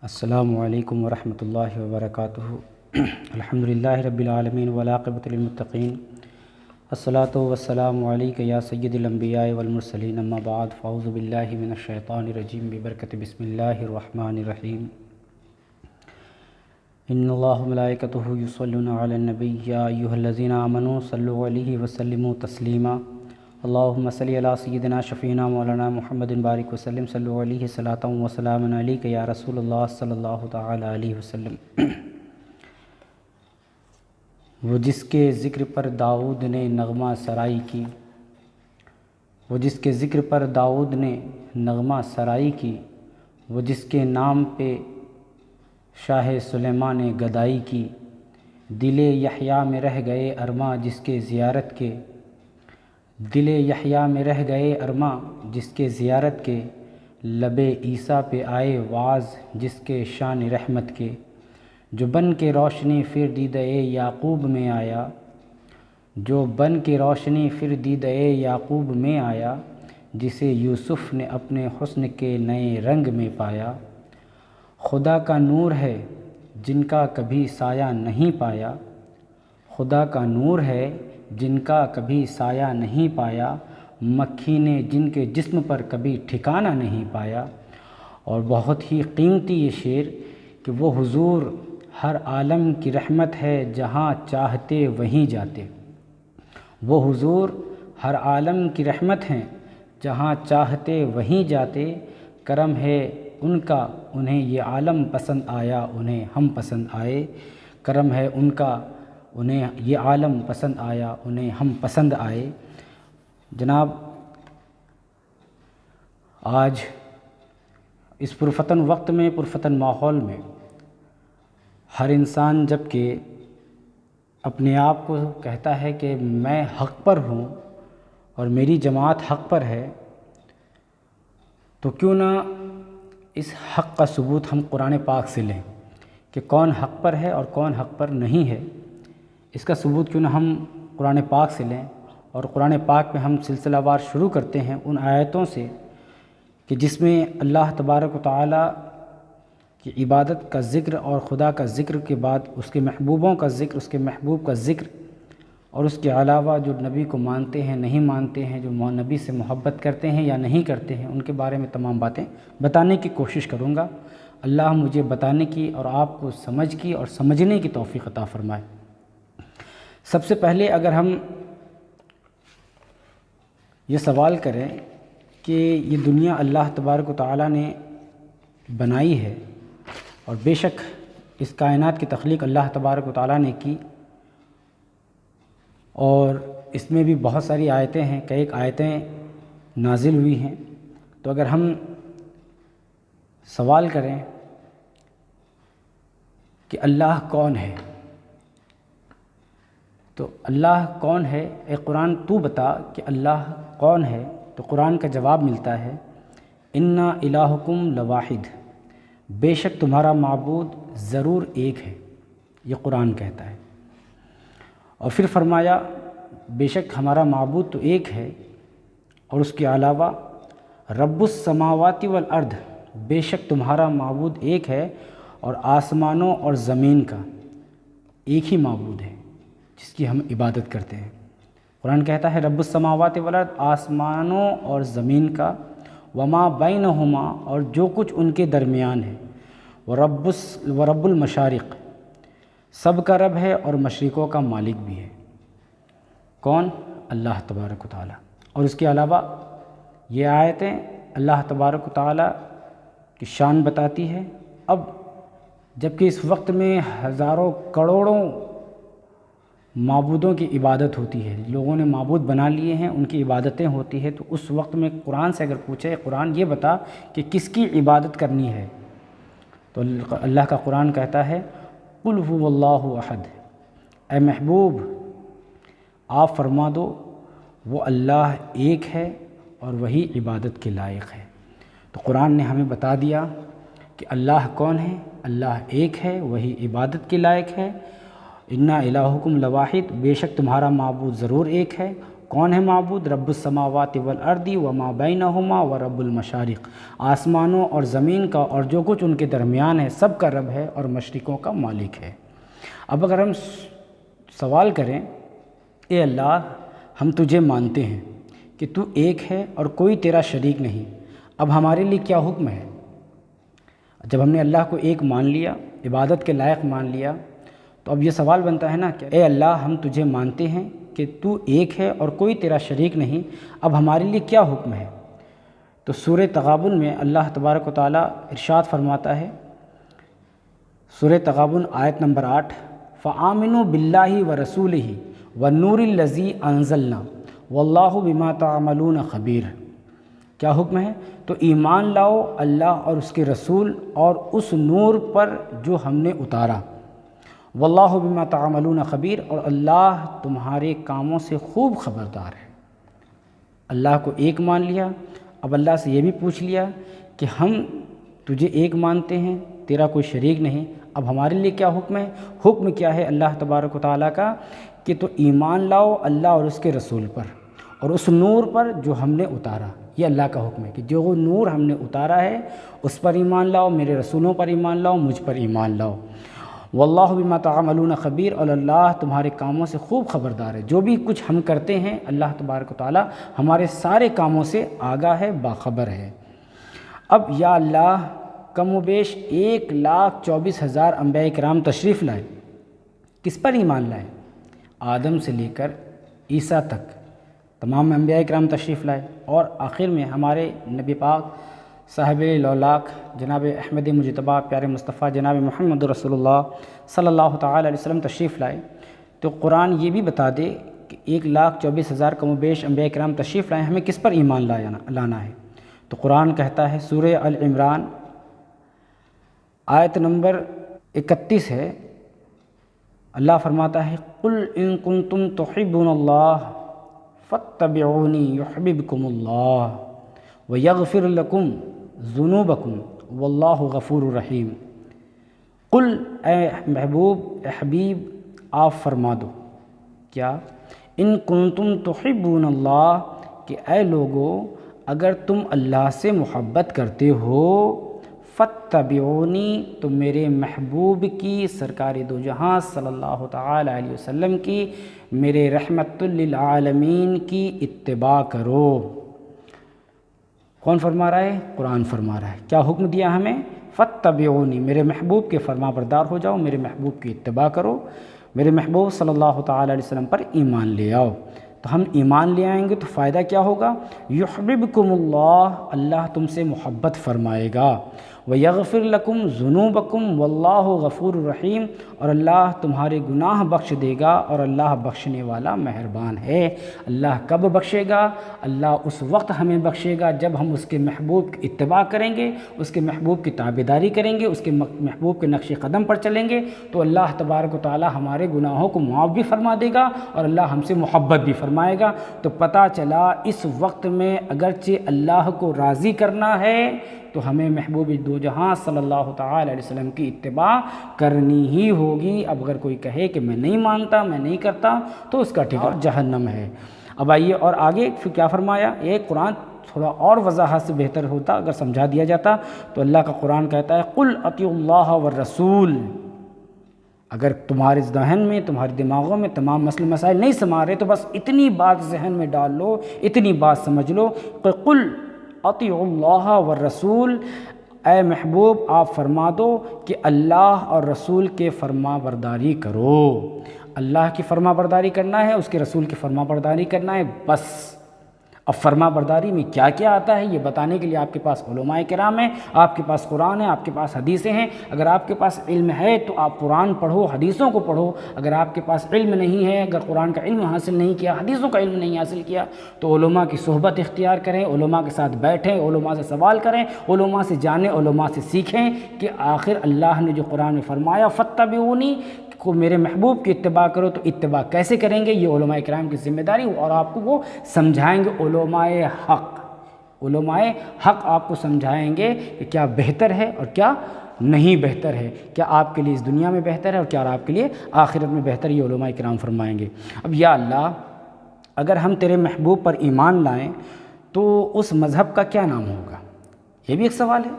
السلام علیکم ورحمۃ اللہ وبرکاتہ۔ الحمدللہ رب العالمین والعاقبۃ للمتقین، الصلاۃ والسلام علیک یا سید الانبیاء والمرسلین، اما بعد فاعوذ باللہ من الشیطان الرجیم ببرکۃ بسم اللہ الرحمن الرحیم۔ ان اللہ ملائکتہ یصلون علی النبی یا ایھا الذین آمنوا صلوا علیہ وسلموا تسلیما۔ اللہم صلی علی سیدنا شفیعنا مولانا محمد بارک وسلم، صلوا علیہ صلاۃ و سلام علیک یا رسول اللہ صلی اللہ تعالی علیہ وسلم۔ وہ جس کے ذکر پر داؤد نے نغمہ سرائی کی، وہ جس کے ذکر پر داؤد نے نغمہ سرائی کی، وہ جس کے نام پہ شاہ سلیمان نے گدائی کی، دل یحییٰ میں رہ گئے ارماں جس کے زیارت کے، دل یحییٰ میں رہ گئے ارماں جس کے زیارت کے، لب عیسیٰ پہ آئے واعظ جس کے شان رحمت کے، جو بن کے روشنی پھر دیدہ یعقوب میں آیا، جو بن کے روشنی پھر دیدہ یعقوب میں آیا، جسے یوسف نے اپنے حسن کے نئے رنگ میں پایا۔ خدا کا نور ہے جن کا کبھی سایہ نہیں پایا، خدا کا نور ہے جن کا کبھی سایہ نہیں پایا، مکھی نے جن کے جسم پر کبھی ٹھکانہ نہیں پایا۔ اور بہت ہی قیمتی یہ شعر کہ وہ حضور ہر عالم کی رحمت ہے، جہاں چاہتے وہیں جاتے۔ وہ حضور ہر عالم کی رحمت ہیں، جہاں چاہتے وہیں جاتے۔ کرم ہے ان کا انہیں یہ عالم پسند آیا، انہیں ہم پسند آئے۔ کرم ہے ان کا انہیں یہ عالم پسند آیا، انہیں ہم پسند آئے۔ جناب، آج اس پرفتن وقت میں، پرفتن ماحول میں، ہر انسان جب کہ اپنے آپ کو کہتا ہے کہ میں حق پر ہوں اور میری جماعت حق پر ہے، تو کیوں نہ اس حق کا ثبوت ہم قرآن پاک سے لیں کہ کون حق پر ہے اور کون حق پر نہیں ہے۔ اس کا ثبوت کیوں نہ ہم قرآن پاک سے لیں، اور قرآن پاک میں ہم سلسلہ وار شروع کرتے ہیں ان آیتوں سے کہ جس میں اللہ تبارک و تعالیٰ کی عبادت کا ذکر اور خدا کا ذکر کے بعد اس کے محبوبوں کا ذکر، اس کے محبوب کا ذکر، اور اس کے علاوہ جو نبی کو مانتے ہیں نہیں مانتے ہیں، جو نبی سے محبت کرتے ہیں یا نہیں کرتے ہیں، ان کے بارے میں تمام باتیں بتانے کی کوشش کروں گا۔ اللہ مجھے بتانے کی اور آپ کو سمجھ کی اور سمجھنے کی توفیق عطا فرمائے۔ سب سے پہلے اگر ہم یہ سوال کریں کہ یہ دنیا اللہ تبارک و تعالیٰ نے بنائی ہے، اور بے شک اس کائنات کی تخلیق اللہ تبارک و تعالیٰ نے کی، اور اس میں بھی بہت ساری آیتیں ہیں، کئی ایک آیتیں نازل ہوئی ہیں۔ تو اگر ہم سوال کریں کہ اللہ کون ہے، تو اللہ کون ہے، اے قرآن تو بتا کہ اللہ کون ہے، تو قرآن کا جواب ملتا ہے اِنَّ إِلَٰهُكُمْ لَوَاحِدٌ، بے شک تمہارا معبود ضرور ایک ہے، یہ قرآن کہتا ہے۔ اور پھر فرمایا بے شک ہمارا معبود تو ایک ہے، اور اس کے علاوہ رب السماوات والارض، بے شک تمہارا معبود ایک ہے اور آسمانوں اور زمین کا ایک ہی معبود ہے جس کی ہم عبادت کرتے ہیں۔ قرآن کہتا ہے رب السماوات والارض، آسمانوں اور زمین کا، وما بینہما، اور جو کچھ ان کے درمیان ہے، ورب المشارق، سب کا رب ہے اور مشرقوں کا مالک بھی ہے۔ کون؟ اللہ تبارک و تعالیٰ۔ اور اس کے علاوہ یہ آیتیں اللہ تبارک و تعالیٰ کی شان بتاتی ہے۔ اب جبکہ اس وقت میں ہزاروں کروڑوں معبودوں کی عبادت ہوتی ہے، لوگوں نے معبود بنا لیے ہیں، ان کی عبادتیں ہوتی ہے، تو اس وقت میں قرآن سے اگر پوچھے قرآن یہ بتا کہ کس کی عبادت کرنی ہے، تو اللہ کا قرآن کہتا ہے قُلْ هُوَ اللَّهُ أَحَدٌ، اے محبوب آپ فرما دو وہ اللہ ایک ہے اور وہی عبادت کے لائق ہے۔ تو قرآن نے ہمیں بتا دیا کہ اللہ کون ہے، اللہ ایک ہے، وہی عبادت کے لائق ہے۔ اِنَّ إِلَٰهُكُمْ لَوَاحِدٌ، بے شک تمہارا معبود ضرور ایک ہے۔ کون ہے معبود؟ رب السماوات والارض وما بینہما ورب المشارق، آسمانوں اور زمین کا اور جو کچھ ان کے درمیان ہے سب کا رب ہے اور مشرقوں کا مالک ہے۔ اب اگر ہم سوال کریں، اے اللہ ہم تجھے مانتے ہیں کہ تو ایک ہے اور کوئی تیرا شریک نہیں، اب ہمارے لیے کیا حکم ہے؟ جب ہم نے اللہ کو ایک مان لیا، عبادت کے لائق مان لیا، تو اب یہ سوال بنتا ہے نا کہ اے اللہ ہم تجھے مانتے ہیں کہ تو ایک ہے اور کوئی تیرا شریک نہیں، اب ہمارے لیے کیا حکم ہے؟ تو سورہ تغابن میں اللہ تبارک و تعالیٰ ارشاد فرماتا ہے، سورہ تغابن آیت نمبر 8، فآمنوا باللہ ورسولہ والنور الذی انزلنا واللہ بما تعملون خبیر۔ کیا حکم ہے؟ تو ایمان لاؤ اللہ اور اس کے رسول اور اس نور پر جو ہم نے اتارا، واللہ بما تعملون خبیر، اور اللہ تمہارے کاموں سے خوب خبردار ہے۔ اللہ کو ایک مان لیا، اب اللہ سے یہ بھی پوچھ لیا کہ ہم تجھے ایک مانتے ہیں، تیرا کوئی شریک نہیں، اب ہمارے لیے کیا حکم ہے؟ حکم کیا ہے اللہ تبارک و تعالیٰ کا کہ تو ایمان لاؤ اللہ اور اس کے رسول پر اور اس نور پر جو ہم نے اتارا۔ یہ اللہ کا حکم ہے کہ جو وہ نور ہم نے اتارا ہے اس پر ایمان لاؤ، میرے رسولوں پر ایمان لاؤ، مجھ پر ایمان لاؤ۔ واللہ بما تعملون خبیر، اور اللہ تمہارے کاموں سے خوب خبردار ہے۔ جو بھی کچھ ہم کرتے ہیں اللہ تبارک و تعالیٰ ہمارے سارے کاموں سے آگاہ ہے، باخبر ہے۔ اب یا اللہ کم و بیش 1,24,000 انبیاء کرام تشریف لائے، کس پر ایمان لائے؟ آدم سے لے کر عیسیٰ تک تمام انبیاء کرام تشریف لائے، اور آخر میں ہمارے نبی پاک صاحب لولاک جناب احمد مجتبیٰ پیارے مصطفیٰ جناب محمد رسول اللہ صلی اللہ تعالیٰ علیہ وسلم تشریف لائے۔ تو قرآن یہ بھی بتا دے کہ 1,24,000 کم و بیش انبیاء کرام تشریف لائے، ہمیں کس پر ایمان لانا ہے؟ تو قرآن کہتا ہے، سورہ العمران آیت نمبر 31 ہے، اللہ فرماتا ہے، قل ان کنتم تحبون اللہ فاتبعونی یحببکم اللہ ویغفر لکم ذنوبکم واللہ غفور رحیم۔ قل اے محبوب، اے حبیب، آپ فرما دو، کیا؟ ان کنتم تحبون اللہ، کہ اے لوگو اگر تم اللہ سے محبت کرتے ہو، فاتبعونی، تو میرے محبوب کی، سرکار دو جہاں صلی اللہ تعالیٰ علیہ وسلم کی، میرے رحمت للعالمین کی اتباع کرو۔ کون فرما رہا ہے؟ قرآن فرما رہا ہے۔ کیا حکم دیا ہمیں؟ فاتبعونی، میرے محبوب کے فرما بردار ہو جاؤ، میرے محبوب کی اتباع کرو، میرے محبوب صلی اللہ تعالیٰ علیہ وسلم پر ایمان لے آؤ۔ تو ہم ایمان لے آئیں گے تو فائدہ کیا ہوگا؟ یحببکم اللہ، اللہ تم سے محبت فرمائے گا، ویغفر لکم ذنوبکم واللہ غفور رحیم، اور اللہ تمہارے گناہ بخش دے گا، اور اللہ بخشنے والا مہربان ہے۔ اللہ کب بخشے گا؟ اللہ اس وقت ہمیں بخشے گا جب ہم اس کے محبوب کی اتباع کریں گے، اس کے محبوب کی تابعداری کریں گے، اس کے محبوب کے نقش قدم پر چلیں گے، تو اللہ تبارک و تعالی ہمارے گناہوں کو معاف بھی فرما دے گا اور اللہ ہم سے محبت بھی فرمائے گا۔ تو پتہ چلا اس وقت میں اگرچہ اللہ کو راضی کرنا ہے تو ہمیں محبوب دو جہاں صلی اللہ تعالی علیہ وسلم کی اتباع کرنی ہی ہوگی۔ اب اگر کوئی کہے کہ میں نہیں مانتا، میں نہیں کرتا، تو اس کا ٹھکانہ جہنم ہے۔ اب آئیے اور آگے پھر کیا فرمایا؟ یہ قرآن تھوڑا اور وضاحت سے بہتر ہوتا اگر سمجھا دیا جاتا، تو اللہ کا قرآن کہتا ہے، قل اطیعوا اللہ والرسول۔ اگر تمہارے ذہن میں، تمہارے دماغوں میں تمام مسئلے مسائل نہیں سما رہے تو بس اتنی بات ذہن میں ڈال لو، اتنی بات سمجھ لو کہ قل اطیعوا اللہ والرسول، اے محبوب آپ فرما دو کہ اللہ اور رسول کے فرما برداری کرو۔ اللہ کی فرما برداری کرنا ہے، اس کے رسول کی فرما برداری کرنا ہے، بس۔ اب فرما برداری میں کیا کیا آتا ہے یہ بتانے کے لیے آپ کے پاس علماء کرام ہیں، آپ کے پاس قرآن ہے، آپ کے پاس حدیثیں ہیں۔ اگر آپ کے پاس علم ہے تو آپ قرآن پڑھو، حدیثوں کو پڑھو۔ اگر آپ کے پاس علم نہیں ہے، اگر قرآن کا علم حاصل نہیں کیا، حدیثوں کا علم نہیں حاصل کیا، تو علماء کی صحبت اختیار کریں، علماء کے ساتھ بیٹھیں، علماء سے سوال کریں، علماء سے جانیں، علماء سے سیکھیں کہ آخر اللہ نے جو قرآن میں فرمایا فاتبعونی کو میرے محبوب کی اتباع کرو، تو اتباع کیسے کریں گے؟ یہ علماء کرام کی ذمہ داری، اور آپ کو وہ سمجھائیں گے۔ علماء حق آپ کو سمجھائیں گے کہ کیا بہتر ہے اور کیا نہیں بہتر ہے، کیا آپ کے لیے اس دنیا میں بہتر ہے اور کیا آپ کے لیے آخرت میں بہتر، یہ علماء کرام فرمائیں گے۔ اب یا اللہ اگر ہم تیرے محبوب پر ایمان لائیں تو اس مذہب کا کیا نام ہوگا؟ یہ بھی ایک سوال ہے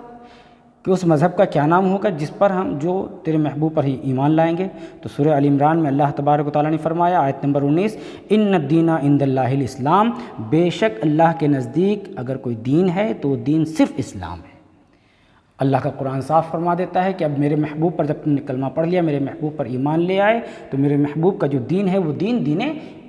کہ اس مذہب کا کیا نام ہوگا جس پر ہم جو تیرے محبوب پر ہی ایمان لائیں گے۔ تو سورہ آل عمران میں اللہ تبارک و تعالیٰ نے فرمایا، آیت نمبر 19، ان الدین عند اللہ الاسلام، بے شک اللہ کے نزدیک اگر کوئی دین ہے تو وہ دین صرف اسلام ہے۔ اللہ کا قرآن صاف فرما دیتا ہے کہ اب میرے محبوب پر جب تم نے کلمہ پڑھ لیا، میرے محبوب پر ایمان لے آئے، تو میرے محبوب کا جو دین ہے وہ دین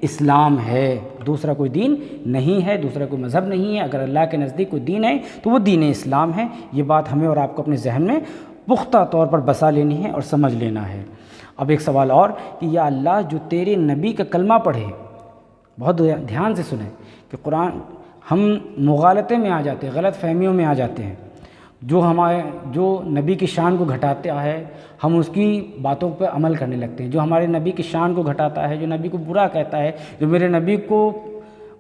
اسلام ہے، دوسرا کوئی دین نہیں ہے، دوسرا کوئی مذہب نہیں ہے۔ اگر اللہ کے نزدیک کوئی دین ہے تو وہ دین اسلام ہے۔ یہ بات ہمیں اور آپ کو اپنے ذہن میں پختہ طور پر بسا لینی ہے اور سمجھ لینا ہے۔ اب ایک سوال اور کہ یا اللہ جو تیرے نبی کا کلمہ پڑھے، بہت دھیان سے سنیں کہ قرآن ہم مغالطے میں آ جاتے ہیں، غلط فہمیوں میں آ جاتے ہیں۔ جو نبی کی شان کو گھٹاتا ہے ہم اس کی باتوں پہ عمل کرنے لگتے ہیں۔ جو ہمارے نبی کی شان کو گھٹاتا ہے، جو نبی کو برا کہتا ہے، جو میرے نبی کو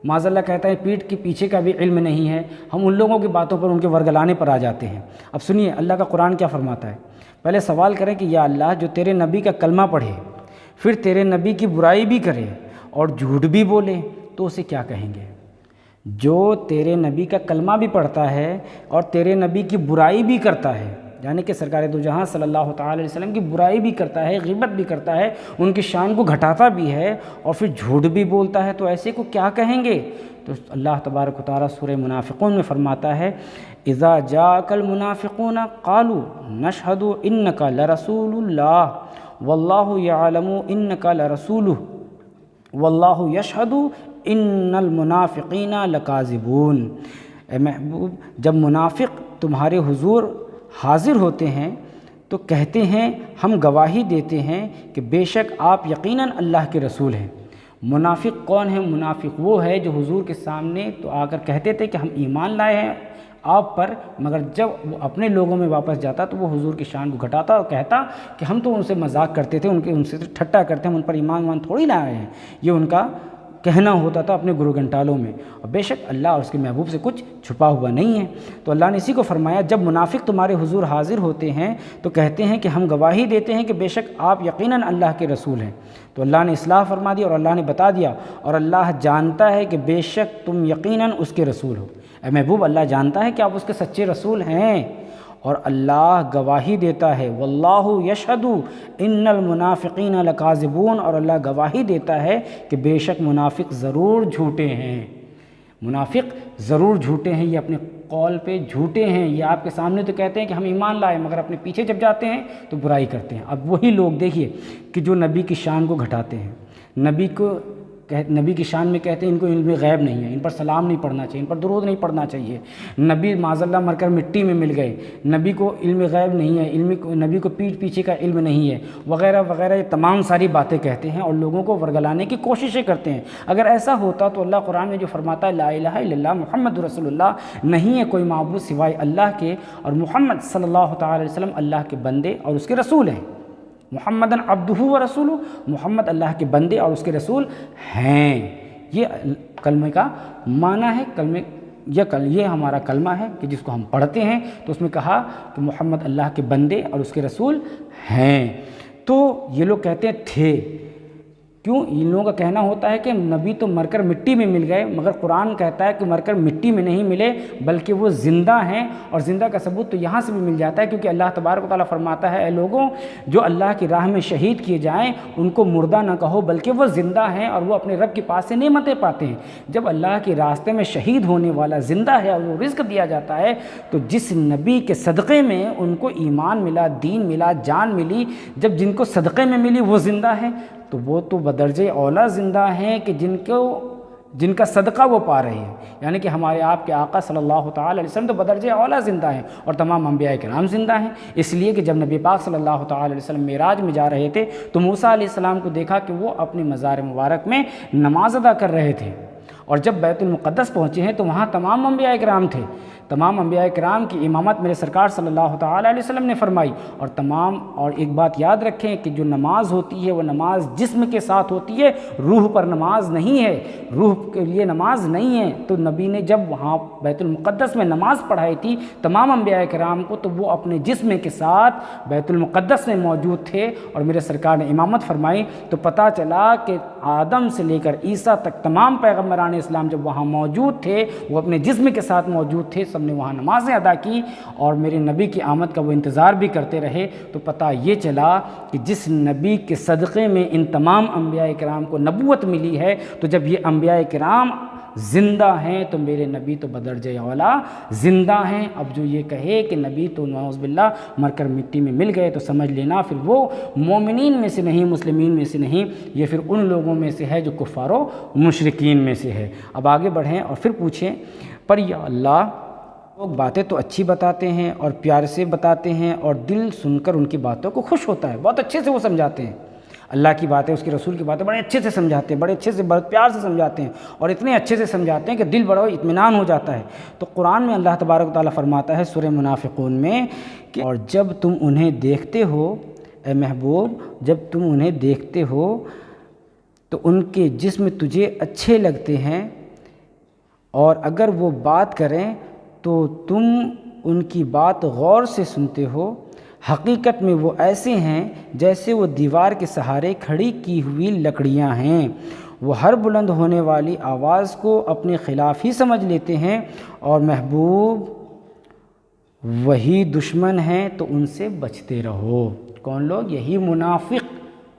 معاذ اللہ کہتا ہے پیٹھ کے پیچھے کا بھی علم نہیں ہے، ہم ان لوگوں کی باتوں پر، ان کے ورگلانے پر آ جاتے ہیں۔ اب سنیے اللہ کا قرآن کیا فرماتا ہے۔ پہلے سوال کریں کہ یا اللہ جو تیرے نبی کا کلمہ پڑھے، پھر تیرے نبی کی برائی بھی کرے اور جھوٹ بھی بولے تو اسے کیا کہیں گے؟ جو تیرے نبی کا کلمہ بھی پڑھتا ہے اور تیرے نبی کی برائی بھی کرتا ہے، یعنی کہ سرکار دو جہاں صلی اللہ تعالی علیہ وسلم کی برائی بھی کرتا ہے، غیبت بھی کرتا ہے، ان کی شان کو گھٹاتا بھی ہے اور پھر جھوٹ بھی بولتا ہے، تو ایسے کو کیا کہیں گے؟ تو اللہ تبارک و تعالیٰ سورہ منافقون میں فرماتا ہے، اذا جاءک المنافقون قالوا نشہد انک لرسول اللہ واللہ یعلم انک لرسولہ واللہ یشہد ان المنافقین لکاذبون۔ اے محبوب جب منافق تمہارے حضور حاضر ہوتے ہیں تو کہتے ہیں ہم گواہی دیتے ہیں کہ بے شک آپ یقیناً اللہ کے رسول ہیں۔ منافق کون ہے؟ منافق وہ ہے جو حضور کے سامنے تو آ کر کہتے تھے کہ ہم ایمان لائے ہیں آپ پر، مگر جب وہ اپنے لوگوں میں واپس جاتا تو وہ حضور کی شان کو گھٹاتا اور کہتا کہ ہم تو ان سے مذاق کرتے تھے، ان سے ٹھٹا کرتے ہیں، ہم ان پر ایمان تھوڑی لائے ہیں، یہ ان کا کہنا ہوتا تھا اپنے گرو گھنٹالوں میں۔ اور بے شک اللہ اور اس کے محبوب سے کچھ چھپا ہوا نہیں ہے۔ تو اللہ نے اسی کو فرمایا جب منافق تمہارے حضور حاضر ہوتے ہیں تو کہتے ہیں کہ ہم گواہی دیتے ہیں کہ بے شک آپ یقیناً اللہ کے رسول ہیں۔ تو اللہ نے اصلاح فرما دی اور اللہ نے بتا دیا، اور اللہ جانتا ہے کہ بے شک تم یقیناً اس کے رسول ہو۔ اے محبوب اللہ جانتا ہے کہ آپ اس کے سچے رسول ہیں، اور اللہ گواہی دیتا ہے واللہ یشہد ان المنافقین لکاذبون، اور اللہ گواہی دیتا ہے کہ بے شک منافق ضرور جھوٹے ہیں، منافق ضرور جھوٹے ہیں، یہ اپنے قول پہ جھوٹے ہیں۔ یہ آپ کے سامنے تو کہتے ہیں کہ ہم ایمان لائے، مگر اپنے پیچھے جب جاتے ہیں تو برائی کرتے ہیں۔ اب وہی لوگ دیکھیے کہ جو نبی کی شان کو گھٹاتے ہیں، نبی کی شان میں کہتے ہیں ان کو علم غیب نہیں ہے، ان پر سلام نہیں پڑھنا چاہیے، ان پر درود نہیں پڑھنا چاہیے، نبی معاذ اللہ مر کر مٹی میں مل گئے، نبی کو علم غیب نہیں ہے، نبی کو پیٹھ پیچھے کا علم نہیں ہے، وغیرہ وغیرہ، یہ تمام ساری باتیں کہتے ہیں اور لوگوں کو ورگلانے کی کوششیں کرتے ہیں۔ اگر ایسا ہوتا تو اللہ قرآن میں جو فرماتا ہے لا الہ الا اللہ محمد رسول اللہ، نہیں ہے کوئی معبود سوائے اللہ کے، اور محمد صلی اللہ تعالی علیہ وسلم اللہ کے بندے اور اس کے رسول ہیں، محمدً عبدہ و رسولہ، محمد اللہ کے بندے اور اس کے رسول ہیں۔ یہ کلمے کا معنی ہے، یہ ہمارا کلمہ ہے کہ جس کو ہم پڑھتے ہیں تو اس میں کہا کہ محمد اللہ کے بندے اور اس کے رسول ہیں۔ تو یہ لوگ کہتے ہیں تھے، کیوں؟ ان لوگوں کا کہنا ہوتا ہے کہ نبی تو مر کر مٹی میں مل گئے، مگر قرآن کہتا ہے کہ مر کر مٹی میں نہیں ملے بلکہ وہ زندہ ہیں، اور زندہ کا ثبوت تو یہاں سے بھی مل جاتا ہے، کیونکہ اللہ تبارک و تعالیٰ فرماتا ہے اے لوگوں جو اللہ کی راہ میں شہید کیے جائیں ان کو مردہ نہ کہو بلکہ وہ زندہ ہیں اور وہ اپنے رب کے پاس سے نعمتیں پاتے ہیں۔ جب اللہ کے راستے میں شہید ہونے والا زندہ ہے اور وہ رزق دیا جاتا ہے، تو جس نبی کے صدقے میں ان کو ایمان ملا، دین ملا، جان ملی، جب جن کو صدقے میں ملی وہ زندہ ہے، تو وہ تو بدرجہ اولا زندہ ہیں کہ جن کا صدقہ وہ پا رہے ہیں، یعنی کہ ہمارے آپ کے آقا صلی اللہ تعالی علیہ وسلم تو بدرجہ اولا زندہ ہیں، اور تمام انبیاء کرام زندہ ہیں۔ اس لیے کہ جب نبی پاک صلی اللہ تعالی علیہ وسلم معراج میں جا رہے تھے تو موسیٰ علیہ السلام کو دیکھا کہ وہ اپنے مزار مبارک میں نماز ادا کر رہے تھے، اور جب بیت المقدس پہنچے ہیں تو وہاں تمام انبیاء کرام تھے، تمام انبیاء کرام کی امامت میرے سرکار صلی اللہ تعالی علیہ وسلم نے فرمائی۔ اور ایک بات یاد رکھیں کہ جو نماز ہوتی ہے وہ نماز جسم کے ساتھ ہوتی ہے، روح پر نماز نہیں ہے، روح کے لیے نماز نہیں ہے۔ تو نبی نے جب وہاں بیت المقدس میں نماز پڑھائی تھی تمام انبیاء کرام کو، تو وہ اپنے جسم کے ساتھ بیت المقدس میں موجود تھے اور میرے سرکار نے امامت فرمائی، تو پتہ چلا کہ آدم سے لے کر عیسیٰ تک تمام پیغمبران اسلام جب وہاں موجود تھے، وہ اپنے جسم کے ساتھ موجود تھے، سب نے وہاں نمازیں ادا کی اور میرے نبی کی آمد کا وہ انتظار بھی کرتے رہے۔ تو پتہ یہ چلا کہ جس نبی کے صدقے میں ان تمام انبیاء کرام کو نبوت ملی ہے، تو جب یہ انبیاء کرام زندہ ہیں تو میرے نبی تو بدرجہ اولا زندہ ہیں۔ اب جو یہ کہے کہ نبی تو نعوذ باللہ مر کر مٹی میں مل گئے، تو سمجھ لینا پھر وہ مومنین میں سے نہیں، مسلمین میں سے نہیں، یہ پھر ان لوگوں میں سے ہے جو کفار و مشرکین میں سے ہے۔ اب آگے بڑھیں اور پھر پوچھیں، پر یا اللہ لوگ باتیں تو اچھی بتاتے ہیں اور پیار سے بتاتے ہیں اور دل سن کر ان کی باتوں کو خوش ہوتا ہے، بہت اچھے سے وہ سمجھاتے ہیں، اللہ کی باتیں، اس کے رسول کی باتیں بڑے اچھے سے سمجھاتے ہیں، بڑے اچھے سے، بڑے پیار سے سمجھاتے ہیں اور اتنے اچھے سے سمجھاتے ہیں کہ دل بڑا اطمینان ہو جاتا ہے۔ تو قرآن میں اللہ تبارک و تعالیٰ فرماتا ہے سورہ منافقون میں کہ اور جب تم انہیں دیکھتے ہو اے محبوب، جب تم انہیں دیکھتے ہو تو ان کے جسم تجھے اچھے لگتے ہیں، اور اگر وہ بات کریں تو تم ان کی بات غور سے سنتے ہو، حقیقت میں وہ ایسے ہیں جیسے وہ دیوار کے سہارے کھڑی کی ہوئی لکڑیاں ہیں، وہ ہر بلند ہونے والی آواز کو اپنے خلاف ہی سمجھ لیتے ہیں، اور محبوب وہی دشمن ہیں تو ان سے بچتے رہو۔ کون لوگ؟ یہی منافق،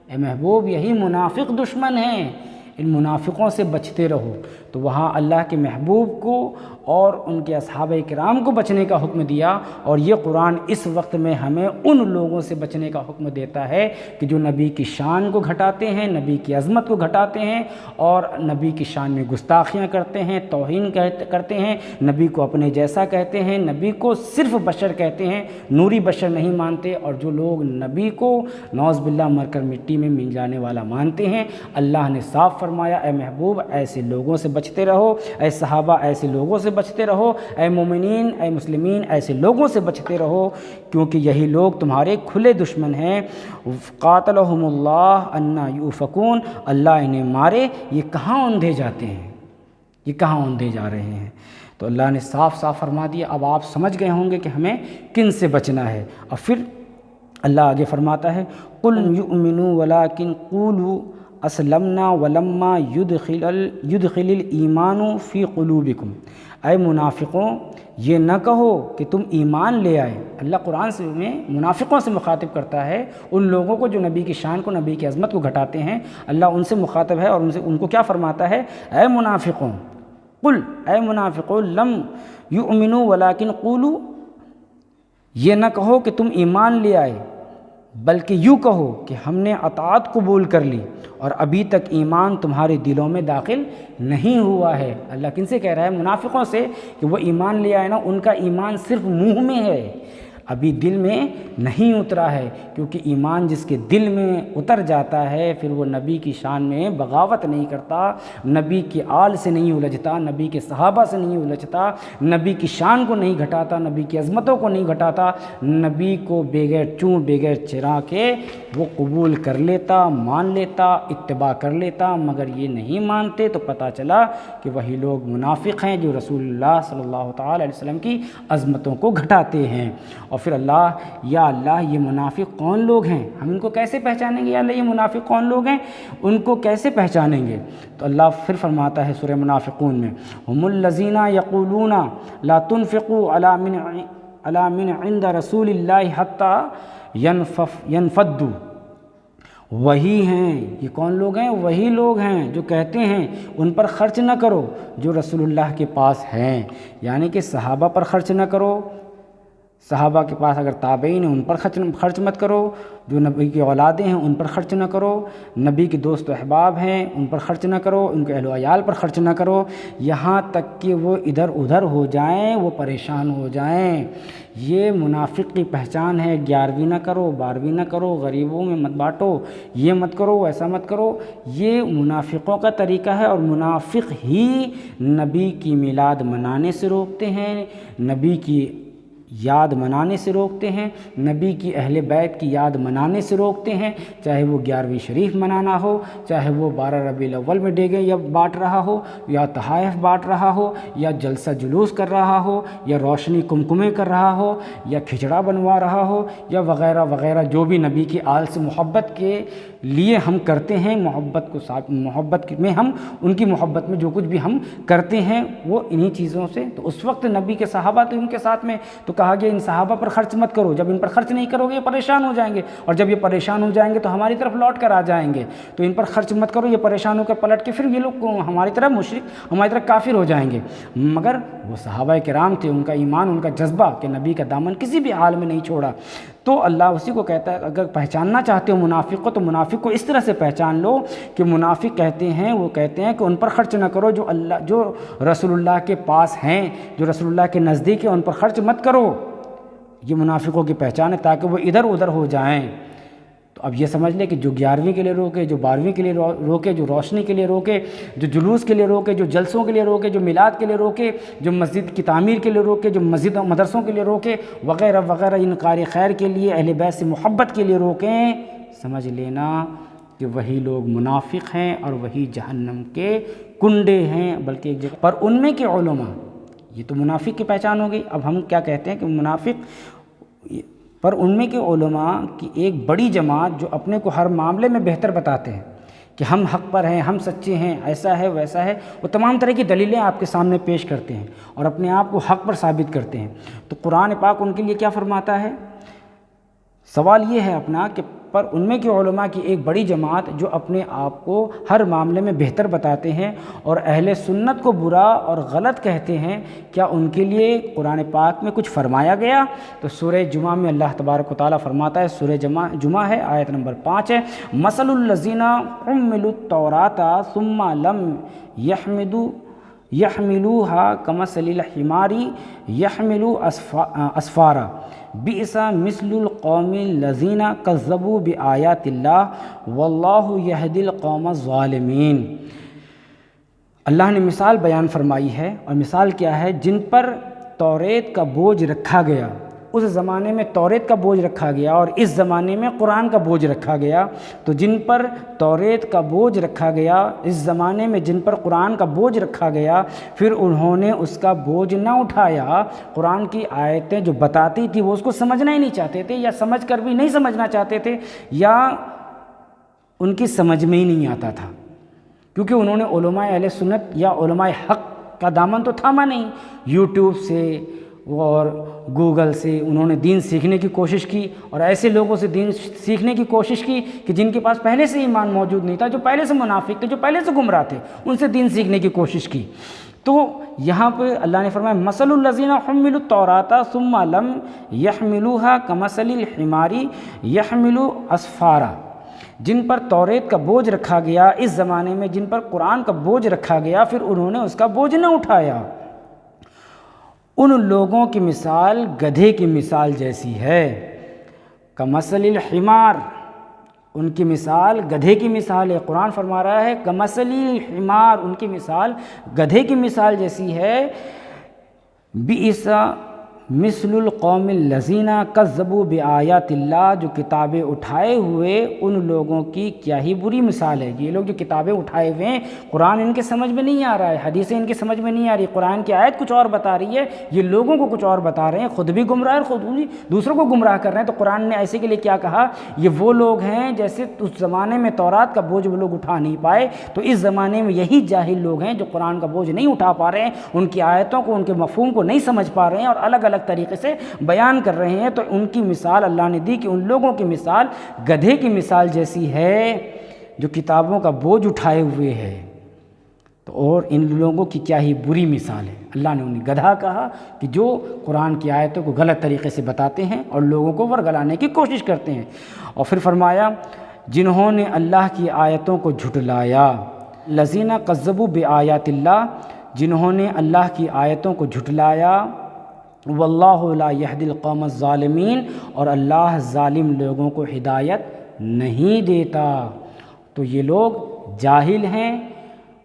اے محبوب یہی منافق دشمن ہیں، ان منافقوں سے بچتے رہو۔ تو وہاں اللہ کے محبوب کو اور ان کے اصحابہ کرام کو بچنے کا حکم دیا، اور یہ قرآن اس وقت میں ہمیں ان لوگوں سے بچنے کا حکم دیتا ہے کہ جو نبی کی شان کو گھٹاتے ہیں، نبی کی عظمت کو گھٹاتے ہیں اور نبی کی شان میں گستاخیاں کرتے ہیں، توہین کرتے ہیں، نبی کو اپنے جیسا کہتے ہیں، نبی کو صرف بشر کہتے ہیں، نوری بشر نہیں مانتے، اور جو لوگ نبی کو نعوذ باللہ مر کر مٹی میں مل جانے والا مانتے ہیں، اللہ نے صاف فرمایا اے محبوب ایسے لوگوں سے بچتے رہو، اے صحابہ ایسے لوگوں سے بچتے رہو، اے مومنین، اے مسلمین ایسے لوگوں سے بچتے رہو، کیونکہ یہی لوگ تمہارے کھلے دشمن ہیں۔ قاتلہم اللہ انا یؤفکون، اللہ انہیں مارے، یہ کہاں اندھے جاتے ہیں، یہ کہاں اندھے جا رہے ہیں۔ تو اللہ نے صاف صاف فرما دیا۔ اب آپ سمجھ گئے ہوں گے کہ ہمیں کن سے بچنا ہے۔ اور پھر اللہ آگے فرماتا ہے قل یؤمنوا ولکن قولوا اسلمنا ولما یدخل الایمان فی قلوبکم، اے منافقوں یہ نہ کہو کہ تم ایمان لے آئے۔ اللہ قرآن سے میں منافقوں سے مخاطب کرتا ہے، ان لوگوں کو جو نبی کی شان کو، نبی کی عظمت کو گھٹاتے ہیں، اللہ ان سے مخاطب ہے اور ان کو کیا فرماتا ہے؟ اے منافقوں، قل اے منافقوں لم یؤمنوا ولکن قولوا، یہ نہ کہو کہ تم ایمان لے آئے، بلکہ یوں کہو کہ ہم نے اطاعت قبول کر لی اور ابھی تک ایمان تمہارے دلوں میں داخل نہیں ہوا ہے۔ اللہ کن سے کہہ رہا ہے؟ منافقوں سے، کہ وہ ایمان لے آئے نا، ان کا ایمان صرف منہ میں ہے، ابھی دل میں نہیں اترا ہے، کیونکہ ایمان جس کے دل میں اتر جاتا ہے پھر وہ نبی کی شان میں بغاوت نہیں کرتا، نبی کی آل سے نہیں الجھتا، نبی کے صحابہ سے نہیں الجھتا، نبی کی شان کو نہیں گھٹاتا، نبی کی عظمتوں کو نہیں گھٹاتا، نبی کو بغیر چون بغیر چرا کے وہ قبول کر لیتا، مان لیتا، اتباع کر لیتا، مگر یہ نہیں مانتے۔ تو پتہ چلا کہ وہی لوگ منافق ہیں جو رسول اللہ صلی اللہ تعالی علیہ وسلم کی عظمتوں کو گھٹاتے ہیں۔ اور پھر یا اللہ یہ منافق کون لوگ ہیں، ہم ان کو کیسے پہچانیں گے؟ یا اللہ یہ منافق کون لوگ ہیں، ان کو کیسے پہچانیں گے؟ تو اللہ پھر فرماتا ہے سورہ منافقون میں ہم الذین یقولون لا تنفقوا علی من عند رسول اللہ حتی ینفضوا، وہی ہیں، یہ کون لوگ ہیں؟ وہی لوگ ہیں جو کہتے ہیں ان پر خرچ نہ کرو جو رسول اللہ کے پاس ہیں، یعنی کہ صحابہ پر خرچ نہ کرو، صحابہ کے پاس اگر تابعین ہیں ان پر خرچ مت کرو، جو نبی کی اولادیں ہیں ان پر خرچ نہ کرو، نبی کے دوست و احباب ہیں ان پر خرچ نہ کرو، ان کے اہل و عیال پر خرچ نہ کرو، یہاں تک کہ وہ ادھر ادھر ہو جائیں، وہ پریشان ہو جائیں۔ یہ منافق کی پہچان ہے۔ 11ویں نہ کرو، 12ویں نہ کرو، غریبوں میں مت بانٹو، یہ مت کرو، ایسا مت کرو، یہ منافقوں کا طریقہ ہے، اور منافق ہی نبی کی میلاد منانے سے روکتے ہیں، نبی کی یاد منانے سے روکتے ہیں، نبی کی اہل بیت کی یاد منانے سے روکتے ہیں، چاہے وہ 11ویں شریف منانا ہو، چاہے وہ 12 ربیع الاول میں ڈیگے یا بانٹ رہا ہو، یا تحائف بانٹ رہا ہو، یا جلسہ جلوس کر رہا ہو، یا روشنی کمکمے کر رہا ہو، یا کھچڑا بنوا رہا ہو، یا وغیرہ وغیرہ جو بھی نبی کی آل سے محبت کے لیے ہم کرتے ہیں، محبت میں ہم ان کی محبت میں جو کچھ بھی ہم کرتے ہیں وہ انہی چیزوں سے۔ تو اس وقت نبی کے صحابہ تو ان کے ساتھ میں تو کہا گیا ان صحابہ پر خرچ مت کرو، جب ان پر خرچ نہیں کرو گے یہ پریشان ہو جائیں گے، اور جب یہ پریشان ہو جائیں گے تو ہماری طرف لوٹ کر آ جائیں گے، تو ان پر خرچ مت کرو، یہ پریشان ہو کر پلٹ کے پھر یہ لوگ ہماری طرف مشرک، ہماری طرف کافر ہو جائیں گے۔ مگر وہ صحابہ کرام تھے، ان کا ایمان، ان کا جذبہ کہ نبی کا دامن کسی بھی حال میں نہیں چھوڑا۔ تو اللہ اسی کو کہتا ہے اگر پہچاننا چاہتے ہو منافق کو تو منافق کو اس طرح سے پہچان لو کہ منافق کہتے ہیں، وہ کہتے ہیں کہ ان پر خرچ نہ کرو جو رسول اللہ کے پاس ہیں، جو رسول اللہ کے نزدیک ہیں، ان پر خرچ مت کرو۔ یہ منافقوں کی پہچان ہے تاکہ وہ ادھر ادھر ہو جائیں۔ تو اب یہ سمجھ لے کہ جو 11ویں کے لیے روکے، جو 12ویں کے لیے روکے، جو روشنی کے لیے روکے، جو جلوس کے لیے روکے، جو جلسوں کے لیے روکے، جو میلاد کے لیے روکے، جو مسجد کی تعمیر کے لیے روکے، جو مسجد مدرسوں کے لیے روکے، وغیرہ وغیرہ انکار خیر کے لیے، اہل بیت سے محبت کے لیے روکیں، سمجھ لینا کہ وہی لوگ منافق ہیں اور وہی جہنم کے کنڈے ہیں۔ بلکہ ایک جگہ پر ان میں کے علماء، یہ تو منافق کی پہچان ہو گئی۔ اب ہم کیا کہتے ہیں کہ منافق پر ان میں کے علماء کی ایک بڑی جماعت جو اپنے کو ہر معاملے میں بہتر بتاتے ہیں کہ ہم حق پر ہیں، ہم سچے ہیں، ایسا ہے ویسا ہے، وہ تمام طرح کی دلیلیں آپ کے سامنے پیش کرتے ہیں اور اپنے آپ کو حق پر ثابت کرتے ہیں۔ تو قرآن پاک ان کے لیے کیا فرماتا ہے؟ سوال یہ ہے اپنا کہ پر ان میں کے علماء کی ایک بڑی جماعت جو اپنے آپ کو ہر معاملے میں بہتر بتاتے ہیں اور اہل سنت کو برا اور غلط کہتے ہیں، کیا ان کے لیے قرآن پاک میں کچھ فرمایا گیا؟ تو سورہ جمعہ میں اللہ تبارک و تعالیٰ فرماتا ہے، سورہ جمعہ ہے، آیت نمبر 5 ہے، مثل الذین حملوا التوراۃ ثم لم يحملوها كمثل الحمار يحمل اسفارا بئس مثل القوم الذین کذبوا بآیات اللہ واللہ یہدی القوم الظالمین۔ اللہ نے مثال بیان فرمائی ہے، اور مثال کیا ہے؟ جن پر توریت کا بوجھ رکھا گیا، اس زمانے میں توریت کا بوجھ رکھا گیا اور اس زمانے میں قرآن کا بوجھ رکھا گیا۔ تو جن پر توریت کا بوجھ رکھا گیا، اس زمانے میں جن پر قرآن کا بوجھ رکھا گیا، پھر انہوں نے اس کا بوجھ نہ اٹھایا۔ قرآن کی آیتیں جو بتاتی تھی وہ اس کو سمجھنا ہی نہیں چاہتے تھے، یا سمجھ کر بھی نہیں سمجھنا چاہتے تھے، یا ان کی سمجھ میں ہی نہیں آتا تھا، کیونکہ انہوں نے علماء اہل سنت یا علماء حق کا دامن تو تھاما نہیں۔ یوٹیوب سے اور گوگل سے انہوں نے دین سیکھنے کی کوشش کی، اور ایسے لوگوں سے دین سیکھنے کی کوشش کی کہ جن کے پاس پہلے سے ایمان موجود نہیں تھا، جو پہلے سے منافق تھے، جو پہلے سے گمراہ تھے، ان سے دین سیکھنے کی کوشش کی۔ تو یہاں پہ اللہ نے فرمایا مثل الذین حملوا التوراۃ ثم لم يحملوها كمثل الحمار يحمل اسفارا، جن پر توریت کا بوجھ رکھا گیا، اس زمانے میں جن پر قرآن کا بوجھ رکھا گیا، پھر انہوں نے اس کا بوجھ نہ اٹھایا۔ ان لوگوں کی مثال گدھے کی مثال جیسی ہے، کمثل الحمار، ان کی مثال گدھے کی مثال ہے۔ قرآن فرما رہا ہے کمثل الحمار، ان کی مثال گدھے کی مثال جیسی ہے۔ بئس مثل القوم الذین کذبوا بآیات اللہ، جو کتابیں اٹھائے ہوئے ان لوگوں کی کیا ہی بری مثال ہے۔ یہ لوگ جو کتابیں اٹھائے ہوئے ہیں، قرآن ان کے سمجھ میں نہیں آ رہا ہے، حدیثیں ان کے سمجھ میں نہیں آ رہی، قرآن کی آیت کچھ اور بتا رہی ہے، یہ لوگوں کو کچھ اور بتا رہے ہیں، خود بھی گمراہ اور خود بھی دوسروں کو گمراہ کر رہے ہیں۔ تو قرآن نے ایسے کے لیے کیا کہا؟ یہ وہ لوگ ہیں جیسے اس زمانے میں تورات کا بوجھ وہ لوگ اٹھا نہیں پائے، تو اس زمانے میں یہی جاہل لوگ ہیں جو قرآن کا بوجھ نہیں اٹھا پا رہے ہیں، ان کی آیتوں کو، ان کے مفہوم کو نہیں سمجھ پا رہے ہیں اور الگ الگ طریقے سے بیان کر رہے ہیں۔ تو ان کی مثال اللہ نے دی کہ ان لوگوں کی مثال گدھے کی مثال جیسی ہے جو کتابوں کا بوجھ اٹھائے ہوئے ہے۔ تو اور ان لوگوں کی کیا ہی بری مثال ہے۔ اللہ نے انہیں گدھا کہا کہ جو قرآن کی آیتوں کو غلط طریقے سے بتاتے ہیں اور لوگوں کو ورگلانے کی کوشش کرتے ہیں۔ اور پھر فرمایا جنہوں نے اللہ کی آیتوں کو جھٹلایا، الذین کذبوا بآیات اللہ، جنہوں نے اللہ کی آیتوں کو جھٹلایا، واللہ لا یہدی القوم الظالمین، اور اللہ ظالم لوگوں کو ہدایت نہیں دیتا۔ تو یہ لوگ جاہل ہیں،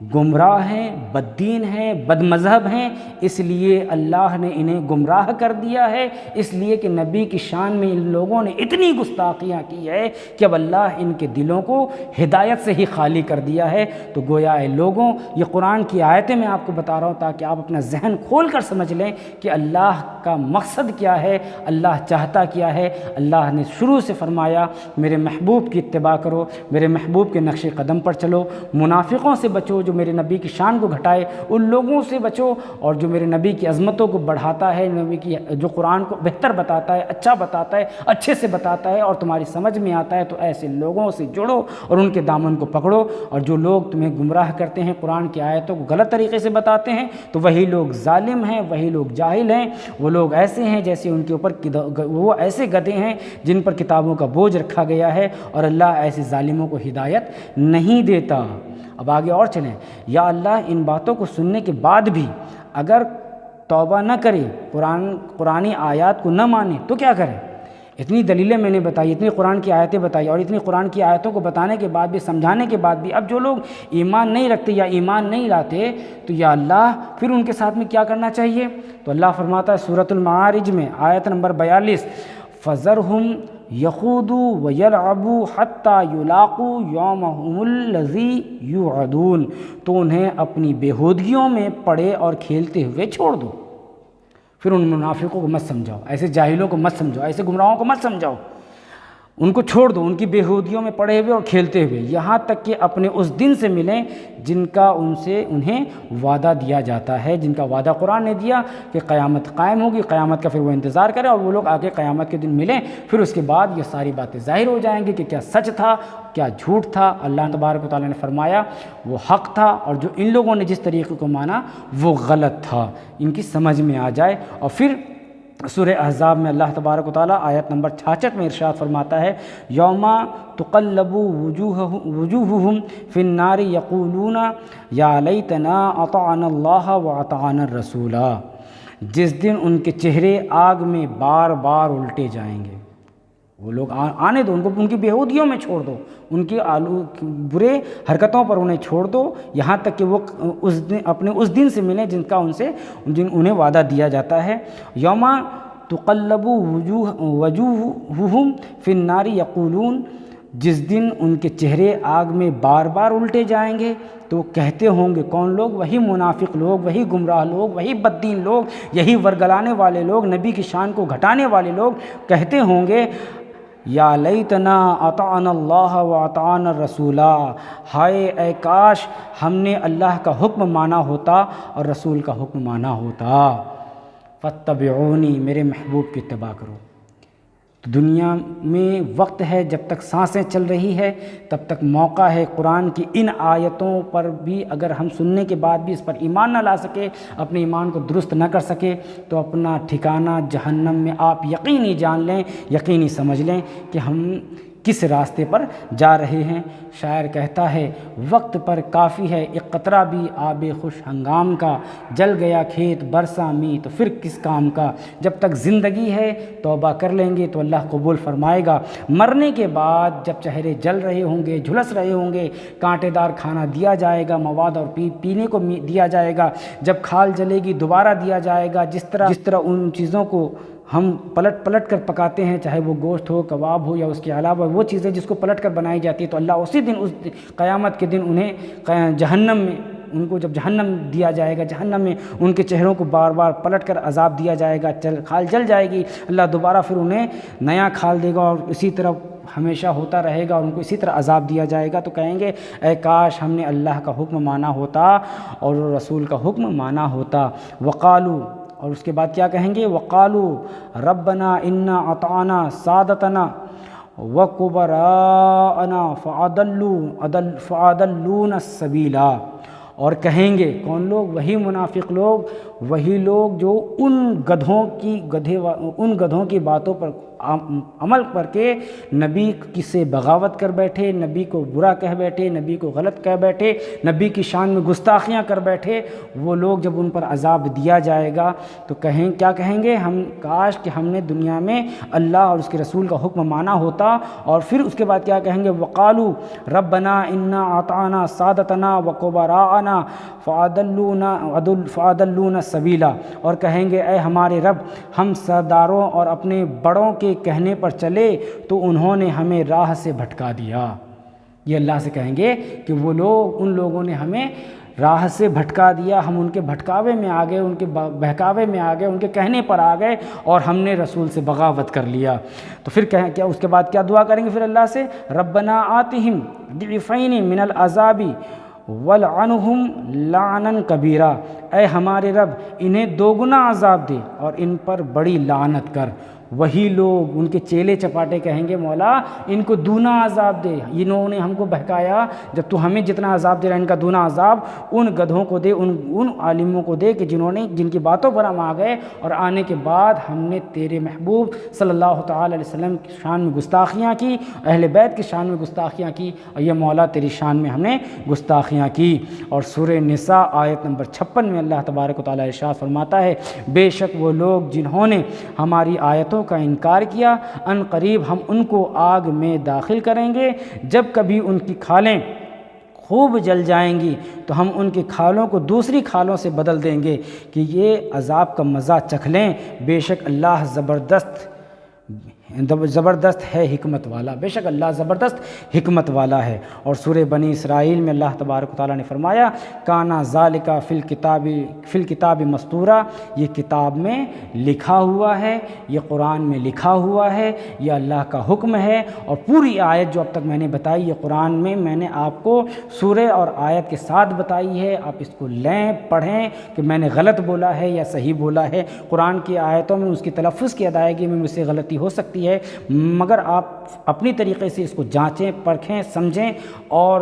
گمراہ ہیں، بددین ہیں، بد مذہب ہیں، اس لیے اللہ نے انہیں گمراہ کر دیا ہے، اس لیے کہ نبی کی شان میں ان لوگوں نے اتنی گستاخیاں کی ہے کہ اب اللہ ان کے دلوں کو ہدایت سے ہی خالی کر دیا ہے۔ تو گویا اے لوگوں، یہ قرآن کی آیتیں میں آپ کو بتا رہا ہوں تاکہ آپ اپنا ذہن کھول کر سمجھ لیں کہ اللہ کا مقصد کیا ہے، اللہ چاہتا کیا ہے۔ اللہ نے شروع سے فرمایا میرے محبوب کی اتباع کرو، میرے محبوب کے نقش قدم پر چلو، منافقوں سے بچو جو میرے نبی کی شان کو گھٹائے، ان لوگوں سے بچو، اور جو میرے نبی کی عظمتوں کو بڑھاتا ہے، نبی کی جو قرآن کو بہتر بتاتا ہے، اچھا بتاتا ہے، اچھے سے بتاتا ہے اور تمہاری سمجھ میں آتا ہے، تو ایسے لوگوں سے جڑو اور ان کے دامن کو پکڑو۔ اور جو لوگ تمہیں گمراہ کرتے ہیں، قرآن کی آیتوں کو غلط طریقے سے بتاتے ہیں، تو وہی لوگ ظالم ہیں، وہی لوگ جاہل ہیں، وہ لوگ ایسے ہیں جیسے ان کے اوپر وہ ایسے گدھے ہیں جن پر کتابوں کا بوجھ رکھا گیا ہے، اور اللہ ایسے ظالموں کو ہدایت نہیں دیتا۔ اب آگے اور چلیں۔ یا اللہ ان باتوں کو سننے کے بعد بھی اگر توبہ نہ کرے، قرآنی آیات کو نہ مانے تو کیا کرے؟ اتنی دلیلیں میں نے بتائی، اتنی قرآن کی آیتیں بتائی، اور اتنی قرآن کی آیتوں کو بتانے کے بعد بھی، سمجھانے کے بعد بھی اب جو لوگ ایمان نہیں رکھتے یا ایمان نہیں لاتے، تو یا اللہ پھر ان کے ساتھ میں کیا کرنا چاہیے؟ تو اللہ فرماتا ہے سورۃ المعارج میں آیت نمبر 42، فَذَرْهُمْ يَخُوضُوا وَيَلْعَبُوا حَتَّى يُلَاقُوا يَوْمَهُمُ الَّذِي يُوعَدُونَ، تو انہیں اپنی بیہودگیوں میں پڑے اور کھیلتے ہوئے چھوڑ دو۔ پھر ان منافقوں کو مت سمجھاؤ، ایسے جاہلوں کو مت سمجھاؤ، ایسے گمراہوں کو مت سمجھاؤ، ان کو چھوڑ دو، ان کی بیہودگیوں میں پڑے ہوئے اور کھیلتے ہوئے، یہاں تک کہ اپنے اس دن سے ملیں جن کا انہیں وعدہ دیا جاتا ہے، جن کا وعدہ قرآن نے دیا کہ قیامت قائم ہوگی، قیامت کا پھر وہ انتظار کرے، اور وہ لوگ آگے قیامت کے دن ملیں، پھر اس کے بعد یہ ساری باتیں ظاہر ہو جائیں گی کہ کیا سچ تھا، کیا جھوٹ تھا۔ اللہ تبارک و تعالیٰ نے فرمایا وہ حق تھا، اور جو ان لوگوں نے جس طریقے کو مانا وہ غلط تھا، ان کی سمجھ میں آ جائے۔ اور پھر سورہ احزاب میں اللہ تبارک و تعالیٰ آیت نمبر 66 میں ارشاد فرماتا ہے، یوم تقلب وجوہہم فی النار یقولون یا لیتنا اطعنا اللہ واطعنا الرسول، جس دن ان کے چہرے آگ میں بار بار الٹے جائیں گے۔ وہ لوگ آنے دو، ان کو ان کی بیہودگیوں میں چھوڑ دو، ان کی برے حرکتوں پر انہیں چھوڑ دو، یہاں تک کہ وہ اپنے اس دن سے ملیں انہیں وعدہ دیا جاتا ہے۔ یوم تقلب وجوہہم فی النار یقولون، جس دن ان کے چہرے آگ میں بار بار الٹے جائیں گے، تو وہ کہتے ہوں گے، کون لوگ؟ وہی منافق لوگ، وہی گمراہ لوگ، وہی بددین لوگ، یہی ورگلانے والے لوگ، نبی کی شان کو گھٹانے والے لوگ کہتے ہوں گے، یا لیتنا اطعنا اللہ واطعنا الرسول، ہائے اے کاش ہم نے اللہ کا حکم مانا ہوتا اور رسول کا حکم مانا ہوتا۔ فاتبعونی، میرے محبوب کی اتباع کرو۔ تو دنیا میں وقت ہے، جب تک سانسیں چل رہی ہے تب تک موقع ہے، قرآن کی ان آیتوں پر بھی اگر ہم سننے کے بعد بھی اس پر ایمان نہ لا سکے، اپنے ایمان کو درست نہ کر سکے، تو اپنا ٹھکانہ جہنم میں آپ یقینی جان لیں، یقینی سمجھ لیں کہ ہم کس راستے پر جا رہے ہیں۔ شاعر کہتا ہے، وقت پر کافی ہے ایک قطرہ بھی آب خوش ہنگام کا، جل گیا کھیت برسا می تو پھر کس کام کا۔ جب تک زندگی ہے توبہ کر لیں گے تو اللہ قبول فرمائے گا، مرنے کے بعد جب چہرے جل رہے ہوں گے، جھلس رہے ہوں گے، کانٹے دار کھانا دیا جائے گا، مواد اور پینے کو دیا جائے گا، جب کھال جلے گی دوبارہ دیا جائے گا، جس طرح ان چیزوں کو ہم پلٹ کر پکاتے ہیں، چاہے وہ گوشت ہو، کباب ہو، یا اس کے علاوہ وہ چیزیں جس کو پلٹ کر بنائی جاتی ہے، تو اللہ اسی دن، اس قیامت کے دن انہیں جہنم میں، ان کو جب جہنم دیا جائے گا، جہنم میں ان کے چہروں کو بار بار پلٹ کر عذاب دیا جائے گا، کھال جل جائے گی، اللہ دوبارہ پھر انہیں نیا کھال دے گا، اور اسی طرح ہمیشہ ہوتا رہے گا، اور ان کو اسی طرح عذاب دیا جائے گا۔ تو کہیں گے اے کاش ہم نے اللہ کا حکم مانا ہوتا اور رسول کا حکم مانا ہوتا۔ وقالو، اور اس کے بعد کیا کہیں گے؟ وقالو ربنا انا اطعنا سادتنا وکبراءنا فاضلونا السبیلا، اور کہیں گے کون لوگ؟ وہی منافق لوگ، وہی لوگ جو ان گدھوں کی باتوں پر عمل کر کے نبی کی سے بغاوت کر بیٹھے، نبی کو برا کہہ بیٹھے، نبی کو غلط کہہ بیٹھے، نبی کی شان میں گستاخیاں کر بیٹھے، وہ لوگ جب ان پر عذاب دیا جائے گا تو کیا کہیں گے؟ ہم کاش کہ ہم نے دنیا میں اللہ اور اس کے رسول کا حکم مانا ہوتا، اور پھر اس کے بعد کیا کہیں گے؟ وقالو ربنا انا اطعنا سادتنا وکبراءنا فاضلونا سبیلا، اور کہیں گے اے ہمارے رب، ہم سرداروں اور اپنے بڑوں کے کہنے پر چلے تو انہوں نے ہمیں راہ سے بھٹکا دیا۔ یہ اللہ سے کہیں گے کہ وہ لوگ، ان لوگوں نے ہمیں راہ سے بھٹکا دیا، ہم ان کے بھٹکاوے میں آ گئے، ان کے بہکاوے میں آ گئے، ان کے کہنے پر آ گئے، اور ہم نے رسول سے بغاوت کر لیا۔ تو پھر کیا اس کے بعد کیا دعا کریں گے پھر اللہ سے؟ ربنا آتہم ضعفین من العذاب والعنہم لعنا کبیرا، اے ہمارے رب انہیں دوگنا عذاب دے اور ان پر بڑی لعنت کر۔ وہی لوگ، ان کے چیلے چپاٹے کہیں گے مولا ان کو دونا عذاب دے، انہوں نے ہم کو بہکایا، جب تو ہمیں جتنا عذاب دے رہا ہے ان کا دونا عذاب ان گدھوں کو دے، ان عالموں کو دے کہ جن کی باتوں پر ہم آ گئے، اور آنے کے بعد ہم نے تیرے محبوب صلی اللہ تعالی علیہ وسلم کی شان میں گستاخیاں کی، اہل بیت کی شان میں گستاخیاں کی، اور یہ مولا تیری شان میں ہم نے گستاخیاں کی۔ اور سورہ نساء آیت نمبر 56 میں اللہ تبارک و تعالی ارشاد فرماتا ہے، بے شک وہ لوگ جنہوں نے ہماری آیتوں کا انکار کیا، ان قریب ہم ان کو آگ میں داخل کریں گے، جب کبھی ان کی کھالیں خوب جل جائیں گی تو ہم ان کی کھالوں کو دوسری کھالوں سے بدل دیں گے کہ یہ عذاب کا مزہ چکھ لیں، بے شک اللہ زبردست ہے حکمت والا، بے شک اللہ زبردست حکمت والا ہے۔ اور سورہ بنی اسرائیل میں اللہ تبارک و تعالیٰ نے فرمایا، کانا ذالک فی الکتاب مستورا، یہ کتاب میں لکھا ہوا ہے، یہ قرآن میں لکھا ہوا ہے، یہ اللہ کا حکم ہے۔ اور پوری آیت جو اب تک میں نے بتائی یہ قرآن میں نے آپ کو سورہ اور آیت کے ساتھ بتائی ہے، آپ اس کو لیں، پڑھیں کہ میں نے غلط بولا ہے یا صحیح بولا ہے۔ قرآن کی آیتوں میں اس کی تلفظ کی ادائیگی میں مجھ سے غلطی ہو سکتی ہے، مگر آپ اپنی طریقے سے اس کو جانچیں، پرکھیں، سمجھیں اور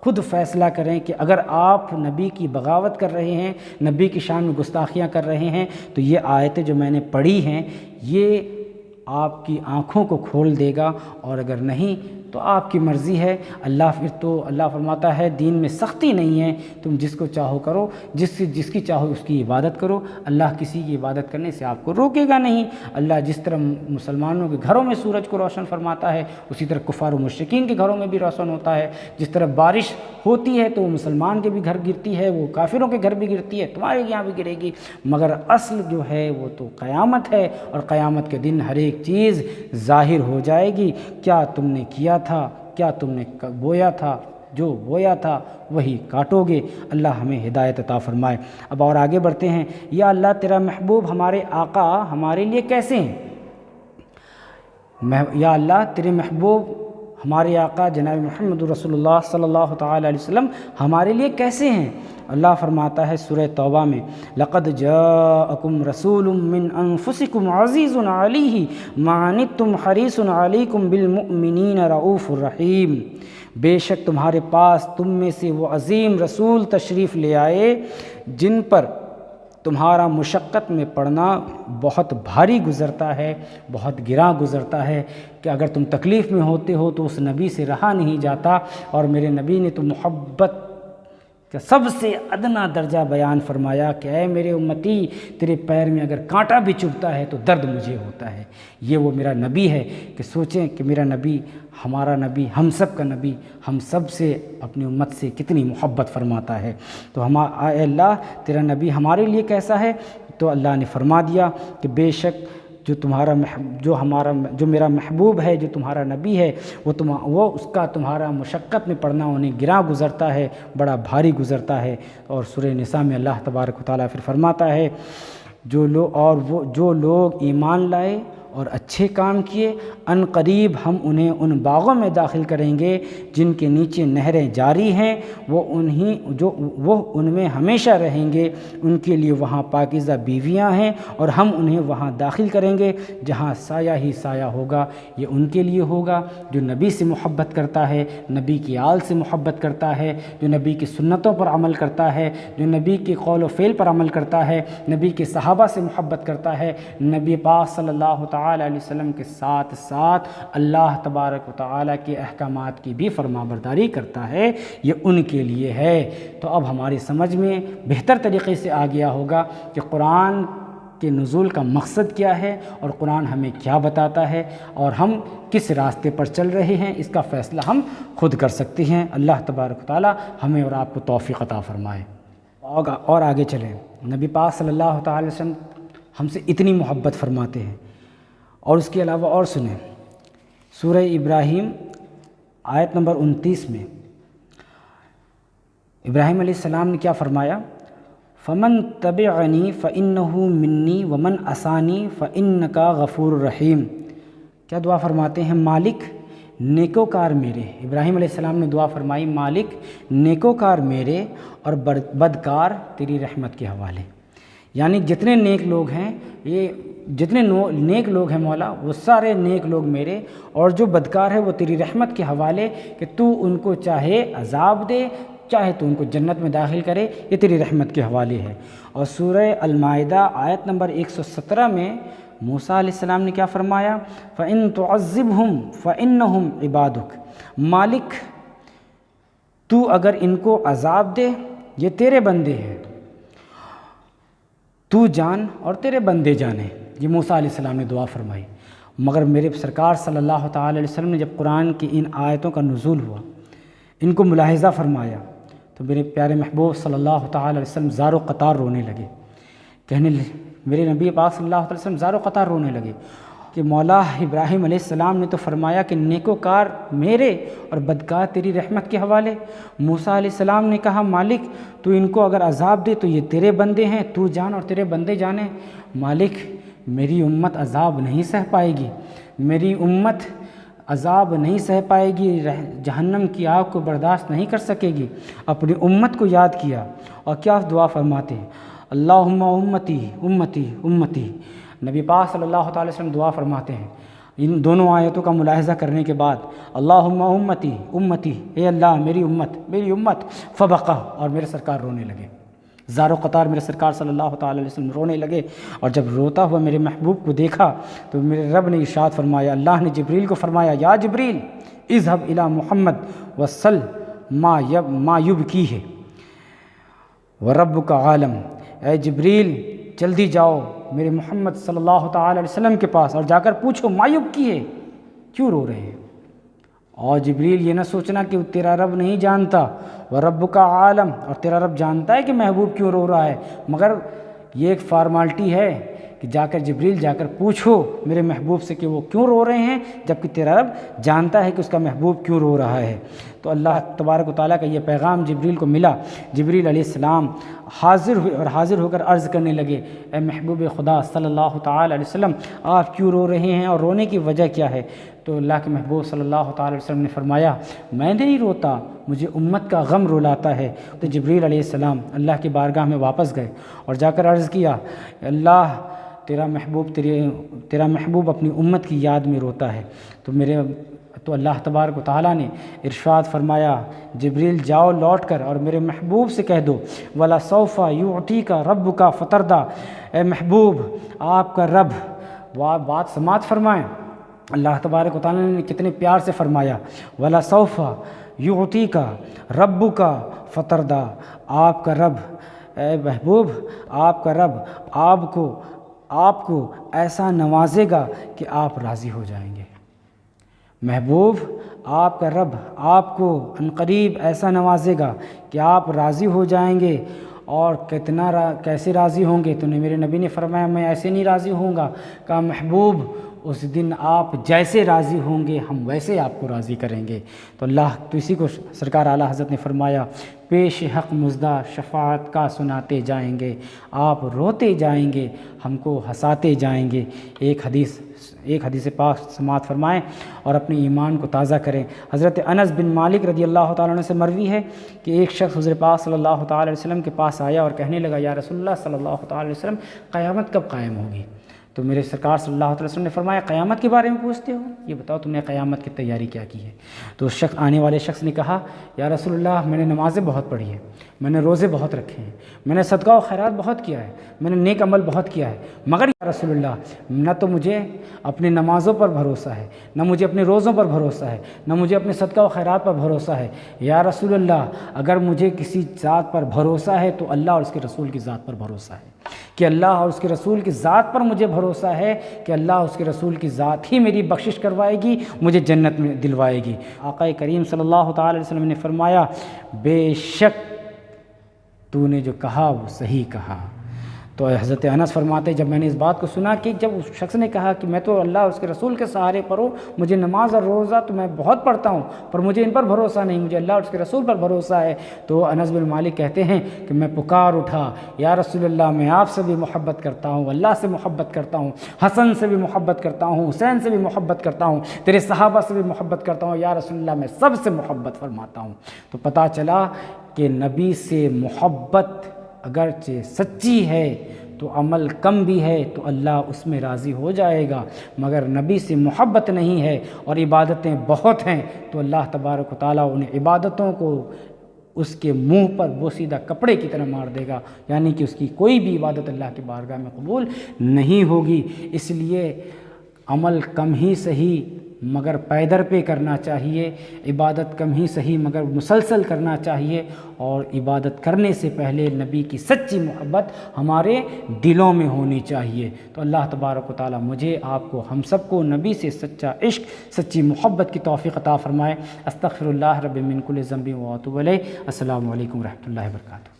خود فیصلہ کریں کہ اگر آپ نبی کی بغاوت کر رہے ہیں، نبی کی شان میں گستاخیاں کر رہے ہیں، تو یہ آیتیں جو میں نے پڑھی ہیں یہ آپ کی آنکھوں کو کھول دے گا، اور اگر نہیں تو آپ کی مرضی ہے۔ اللہ فرماتا ہے دین میں سختی نہیں ہے، تم جس کو چاہو کرو، جس کی چاہو اس کی عبادت کرو، اللہ کسی کی عبادت کرنے سے آپ کو روکے گا نہیں۔ اللہ جس طرح مسلمانوں کے گھروں میں سورج کو روشن فرماتا ہے، اسی طرح کفار و مشرکین کے گھروں میں بھی روشن ہوتا ہے۔ جس طرح بارش ہوتی ہے تو وہ مسلمان کے بھی گھر گرتی ہے، وہ کافروں کے گھر بھی گرتی ہے، تمہارے یہاں بھی گرے گی، مگر اصل جو ہے وہ تو قیامت ہے، اور قیامت کے دن ہر ایک چیز ظاہر ہو جائے گی۔ کیا تم نے کیا تھا، کیا تم نے بویا تھا، جو بویا تھا وہی کاٹو گے۔ اللہ ہمیں ہدایت عطا فرمائے۔ اب اور آگے بڑھتے ہیں۔ یا اللہ تیرا محبوب ہمارے آقا ہمارے لیے کیسے ہیں؟ یا اللہ تیرے محبوب ہمارے آقا جناب محمد رسول اللہ صلی اللہ تعالی علیہ وسلم ہمارے لیے کیسے ہیں؟ اللہ فرماتا ہے سورہ توبہ میں، لقد جاءکم رسول من انفسکم عزیز علیہ ما عنتم حریص علیکم بالمؤمنین رؤوف الرحیم، بے شک تمہارے پاس تم میں سے وہ عظیم رسول تشریف لے آئے جن پر تمہارا مشقت میں پڑنا بہت بھاری گزرتا ہے، بہت گراں گزرتا ہے، کہ اگر تم تکلیف میں ہوتے ہو تو اس نبی سے رہا نہیں جاتا، اور میرے نبی نے تو محبت کہ سب سے ادنا درجہ بیان فرمایا کہ اے میرے امتی، تیرے پیر میں اگر کانٹا بھی چبھتا ہے تو درد مجھے ہوتا ہے۔ یہ وہ میرا نبی ہے کہ سوچیں کہ میرا نبی، ہمارا نبی، ہم سب کا نبی، ہم سب سے، اپنی امت سے کتنی محبت فرماتا ہے۔ تو اے اللہ تیرا نبی ہمارے لیے کیسا ہے؟ تو اللہ نے فرما دیا کہ بے شک جو میرا محبوب ہے، جو تمہارا نبی ہے، وہ اس کا تمہارا مشقت میں پڑنا انہیں گراں گزرتا ہے، بڑا بھاری گزرتا ہے۔ اور سورہ نساء میں اللہ تبارک و تعالیٰ پھر فرماتا ہے، جو لوگ ایمان لائے اور اچھے کام کیے، ان قریب ہم انہیں ان باغوں میں داخل کریں گے جن کے نیچے نہریں جاری ہیں، وہ ان میں ہمیشہ رہیں گے، ان کے لیے وہاں پاکیزہ بیویاں ہیں، اور ہم انہیں وہاں داخل کریں گے جہاں سایہ ہی سایہ ہوگا۔ یہ ان کے لیے ہوگا جو نبی سے محبت کرتا ہے، نبی کی آل سے محبت کرتا ہے، جو نبی کی سنتوں پر عمل کرتا ہے، جو نبی کے قول و فعل پر عمل کرتا ہے، نبی کے صحابہ سے محبت کرتا ہے، نبی پاک صلی اللہ تعالی تعالی علیہ وسلم کے ساتھ ساتھ اللہ تبارک و تعالی کے احکامات کی بھی فرمانبرداری کرتا ہے، یہ ان کے لیے ہے۔ تو اب ہماری سمجھ میں بہتر طریقے سے آ گیا ہوگا کہ قرآن کے نزول کا مقصد کیا ہے اور قرآن ہمیں کیا بتاتا ہے، اور ہم کس راستے پر چل رہے ہیں، اس کا فیصلہ ہم خود کر سکتے ہیں۔ اللہ تبارک و تعالی ہمیں اور آپ کو توفیق عطا فرمائے۔ اور آگے چلیں، نبی پاک صلی اللہ تعالی وسلم ہم سے اتنی محبت فرماتے ہیں، اور اس کے علاوہ اور سنیں، سورہ ابراہیم آیت نمبر 29 میں ابراہیم علیہ السلام نے کیا فرمایا؟ فمن تبعنی فإنہ منی ومن عصانی فإنک غفور رحیم۔ کیا دعا فرماتے ہیں؟ مالک نیکوکار میرے، ابراہیم علیہ السلام نے دعا فرمائی، مالک نیکوکار میرے اور بدکار تیری رحمت کے حوالے۔ یعنی جتنے نیک لوگ ہیں، یہ جتنے نیک لوگ ہیں مولا، وہ سارے نیک لوگ میرے، اور جو بدکار ہے وہ تیری رحمت کے حوالے، کہ تو ان کو چاہے عذاب دے، چاہے تو ان کو جنت میں داخل کرے، یہ تیری رحمت کے حوالے ہے۔ اور سورہ المائدہ آیت نمبر 117 میں موسیٰ علیہ السلام نے کیا فرمایا؟ فَإِن تُعَذِّبْهُمْ فَإِنَّهُمْ عِبَادُكَ۔ مالک تو اگر ان کو عذاب دے، یہ تیرے بندے ہیں، تو جان اور تیرے بندے جانے، یہ موسیٰ علیہ السلام نے دعا فرمائی۔ مگر میرے سرکار صلی اللہ تعالی علیہ وسلم نے جب قرآن کی ان آیتوں کا نزول ہوا، ان کو ملاحظہ فرمایا، تو میرے پیارے محبوب صلی اللہ تعالی علیہ وسلم زار و قطار رونے لگے، میرے نبی پاک صلی اللہ علیہ وسلم زار و قطار رونے لگے کہ مولا ابراہیم علیہ السلام نے تو فرمایا کہ نیکوکار میرے اور بدکار تیری رحمت کے حوالے۔ موسیٰ علیہ السلام نے کہا مالک تو ان کو اگر عذاب دے تو یہ تیرے بندے ہیں، تو جان اور تیرے بندے جانے۔ مالک میری امت عذاب نہیں سہ پائے گی، میری امت عذاب نہیں سہ پائے گی، جہنم کی آگ کو برداشت نہیں کر سکے گی۔ اپنی امت کو یاد کیا اور کیا دعا فرماتے ہیں؟ اللہم امتی امتی امتی۔ نبی پاک صلی اللہ تعالی وسلم دعا فرماتے ہیں ان دونوں آیتوں کا ملاحظہ کرنے کے بعد، اللہم امتی امتی، اے اللہ میری امت میری امت، فبقہ، اور میرے سرکار رونے لگے، زار و قطار میرے سرکار صلی اللہ تعالی علیہ وسلم رونے لگے۔ اور جب روتا ہوا میرے محبوب کو دیکھا تو میرے رب نے ارشاد فرمایا، اللہ نے جبریل کو فرمایا، یا جبریل اذهب الی محمد وصل ما یبکیہ وربک عالم۔ اے جبریل جلدی جاؤ میرے محمد صلی اللہ تعالی علیہ وسلم کے پاس اور جا کر پوچھو مایوب کیے کیوں رو رہے ہیں۔ اور جبریل یہ نہ سوچنا کہ تیرا رب نہیں جانتا، وربک عالم، اور تیرا رب جانتا ہے کہ محبوب کیوں رو رہا ہے، مگر یہ ایک فارمالٹی ہے کہ جا کر جبریل جا کر پوچھو میرے محبوب سے کہ وہ کیوں رو رہے ہیں، جبکہ تیرا رب جانتا ہے کہ اس کا محبوب کیوں رو رہا ہے۔ تو اللہ تبارک و تعالیٰ کا یہ پیغام جبریل کو ملا۔ جبریل علیہ السلام حاضر ہوئے اور حاضر ہو کر عرض کرنے لگے، اے محبوب خدا صلی اللہ تعالی علیہ وسلم، آپ کیوں رو رہے ہیں اور رونے کی وجہ کیا ہے؟ تو اللہ کے محبوب صلی اللہ تعالی علیہ وسلم نے فرمایا، میں نہیں روتا، مجھے امت کا غم رلاتا ہے۔ تو جبریل علیہ السلام اللہ کی بارگاہ میں واپس گئے اور جا کر عرض کیا، اللہ تیرا محبوب اپنی امت کی یاد میں روتا ہے۔ تو اللہ تبارک و تعالیٰ نے ارشاد فرمایا، جبریل جاؤ لوٹ کر اور میرے محبوب سے کہہ دو، وَلَسَوْفَ يُعْطِيكَ رَبُّكَ فَتَرْضَىٰ، اے محبوب آپ کا رب، وہ بات سماعت فرمائیں۔ اللہ تبارک و تعالیٰ نے کتنے پیار سے فرمایا، وَلَسَوْفَ يُعْطِيكَ رَبُّكَ فَتَرْضَىٰ، آپ کا رب، اے محبوب آپ کا رب آپ کو ایسا نوازے گا کہ آپ راضی ہو جائیں گے۔ محبوب آپ کا رب آپ کو عنقریب ایسا نوازے گا کہ آپ راضی ہو جائیں گے۔ اور کیسے راضی ہوں گے؟ تو میرے نبی نے فرمایا، میں ایسے نہیں راضی ہوں گا۔ کہا محبوب اس دن آپ جیسے راضی ہوں گے ہم ویسے آپ کو راضی کریں گے۔ تو اسی کو سرکار اعلیٰ حضرت نے فرمایا، پیش حق مزدہ شفاعت کا سناتے جائیں گے، آپ روتے جائیں گے ہم کو ہنساتے جائیں گے۔ ایک حدیث پاک سماعت فرمائیں اور اپنے ایمان کو تازہ کریں۔ حضرت انس بن مالک رضی اللہ تعالیٰ عنہ سے مروی ہے کہ ایک شخص حضرت پاک صلی اللہ تعالی علیہ وسلم کے پاس آیا اور کہنے لگا، یا رسول اللہ صلی اللہ تعالی علیہ وسلم، قیامت کب قائم ہوگی؟ تو میرے سرکار صلی اللہ علیہ وسلم نے فرمایا قیامت کے بارے میں پوچھتے ہو، یہ بتاؤ تم نے قیامت کی تیاری کیا کی ہے؟ تو اس شخص آنے والے شخص نے کہا یا رسول اللہ میں نے نمازیں بہت پڑھی ہیں، میں نے روزے بہت رکھے ہیں، میں نے صدقہ و خیرات بہت کیا ہے، میں نے نیک عمل بہت کیا ہے، مگر یا رسول اللہ نہ تو مجھے اپنی نمازوں پر بھروسہ ہے، نہ مجھے اپنے روزوں پر بھروسہ ہے، نہ مجھے اپنے صدقہ و خیرات پر بھروسہ ہے۔ یا رسول اللہ اگر مجھے کسی ذات پر بھروسہ ہے تو اللہ اور اس کے رسول کی ذات پر بھروسہ ہے، کہ اللہ اور اس کے رسول کی ذات پر مجھے بھروسہ ہے کہ اللہ اور اس کے رسول کی ذات ہی میری بخشش کروائے گی، مجھے جنت میں دلوائے گی۔ آقا کریم صلی اللہ تعالی علیہ وسلم نے فرمایا بے شک تو نے جو کہا وہ صحیح کہا۔ تو حضرت انس فرماتے جب میں نے اس بات کو سنا کہ جب اس شخص نے کہا کہ میں تو اللہ اور اس کے رسول کے سہارے پر ہوں، مجھے نماز اور روزہ تو میں بہت پڑھتا ہوں پر مجھے ان پر بھروسہ نہیں، مجھے اللہ اور اس کے رسول پر بھروسہ ہے، تو انس بن مالک کہتے ہیں کہ میں پکار اٹھا یا رسول اللہ میں آپ سے بھی محبت کرتا ہوں، اللہ سے محبت کرتا ہوں، حسن سے بھی محبت کرتا ہوں، حسین سے بھی محبت کرتا ہوں، تیرے صحابہ سے بھی محبت کرتا ہوں، یا رسول اللہ میں سب سے محبت فرماتا ہوں۔ تو پتہ چلا کہ نبی سے محبت اگرچہ سچی ہے تو عمل کم بھی ہے تو اللہ اس میں راضی ہو جائے گا، مگر نبی سے محبت نہیں ہے اور عبادتیں بہت ہیں تو اللہ تبارک و تعالیٰ ان عبادتوں کو اس کے منہ پر بوسیدہ کپڑے کی طرح مار دے گا، یعنی کہ اس کی کوئی بھی عبادت اللہ کی بارگاہ میں قبول نہیں ہوگی۔ اس لیے عمل کم ہی صحیح مگر پیدر پہ کرنا چاہیے، عبادت کم ہی صحیح مگر مسلسل کرنا چاہیے، اور عبادت کرنے سے پہلے نبی کی سچی محبت ہمارے دلوں میں ہونی چاہیے۔ تو اللہ تبارک و تعالیٰ مجھے آپ کو ہم سب کو نبی سے سچا عشق سچی محبت کی توفیق عطا فرمائے۔ استغفر اللہ رب من کل ذنب و اتوب الیہ۔ السلام علیکم ورحمۃ اللہ وبرکاتہ۔